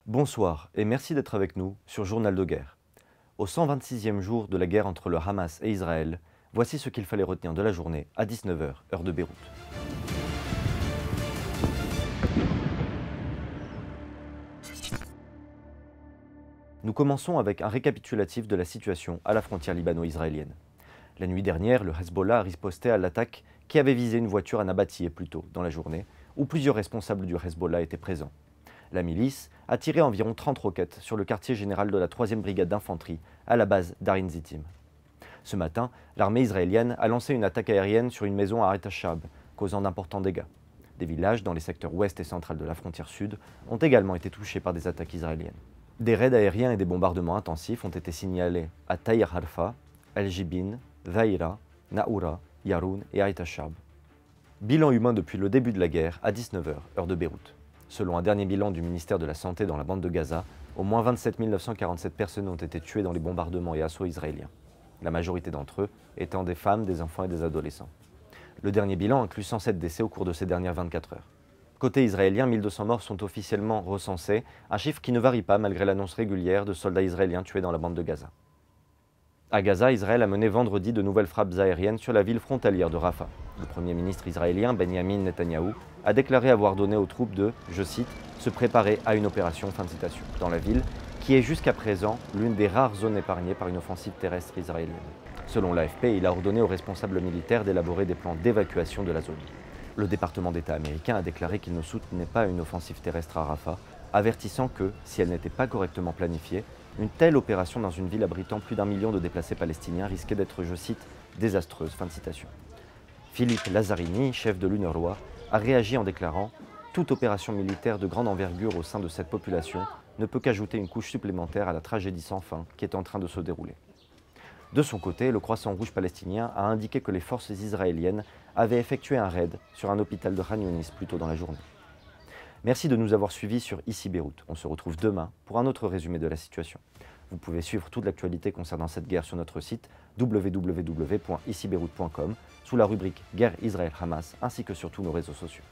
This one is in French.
Bonsoir et merci d'être avec nous sur Journal de guerre. Au 126e jour de la guerre entre le Hamas et Israël, voici ce qu'il fallait retenir de la journée à 19 h, heure de Beyrouth. Nous commençons avec un récapitulatif de la situation à la frontière libano-israélienne. La nuit dernière, le Hezbollah a riposté à l'attaque qui avait visé une voiture à Nabatie plus tôt dans la journée, où plusieurs responsables du Hezbollah étaient présents. La milice a tiré environ 30 roquettes sur le quartier général de la 3e brigade d'infanterie à la base d'Arin Zitim. Ce matin, l'armée israélienne a lancé une attaque aérienne sur une maison à Ait Shab, causant d'importants dégâts. Des villages dans les secteurs ouest et central de la frontière sud ont également été touchés par des attaques israéliennes. Des raids aériens et des bombardements intensifs ont été signalés à Taïr Harfa, El Jibin, Zaïra, Naoura, Yaroun et Ait Shab. Bilan humain depuis le début de la guerre à 19 h, heure de Beyrouth. Selon un dernier bilan du ministère de la Santé dans la bande de Gaza, au moins 27 947 personnes ont été tuées dans les bombardements et assauts israéliens. La majorité d'entre eux étant des femmes, des enfants et des adolescents. Le dernier bilan inclut 107 décès au cours de ces dernières 24 heures. Côté israélien, 1200 morts sont officiellement recensés, un chiffre qui ne varie pas malgré l'annonce régulière de soldats israéliens tués dans la bande de Gaza. À Gaza, Israël a mené vendredi de nouvelles frappes aériennes sur la ville frontalière de Rafah. Le Premier ministre israélien Benjamin Netanyahou a déclaré avoir donné aux troupes de, je cite, « se préparer à une opération » fin de citation, dans la ville, qui est jusqu'à présent l'une des rares zones épargnées par une offensive terrestre israélienne. Selon l'AFP, il a ordonné aux responsables militaires d'élaborer des plans d'évacuation de la zone. Le département d'État américain a déclaré qu'il ne soutenait pas une offensive terrestre à Rafah, avertissant que, si elle n'était pas correctement planifiée, une telle opération dans une ville abritant plus d'1 million de déplacés palestiniens risquait d'être, je cite, « désastreuse ». Fin de citation. Philippe Lazzarini, chef de l'UNRWA, a réagi en déclarant « Toute opération militaire de grande envergure au sein de cette population ne peut qu'ajouter une couche supplémentaire à la tragédie sans fin qui est en train de se dérouler ». De son côté, le Croissant Rouge palestinien a indiqué que les forces israéliennes avaient effectué un raid sur un hôpital de Khan Younis plus tôt dans la journée. Merci de nous avoir suivis sur Ici Beyrouth. On se retrouve demain pour un autre résumé de la situation. Vous pouvez suivre toute l'actualité concernant cette guerre sur notre site www.icibeyrouth.com sous la rubrique Guerre Israël-Hamas ainsi que sur tous nos réseaux sociaux.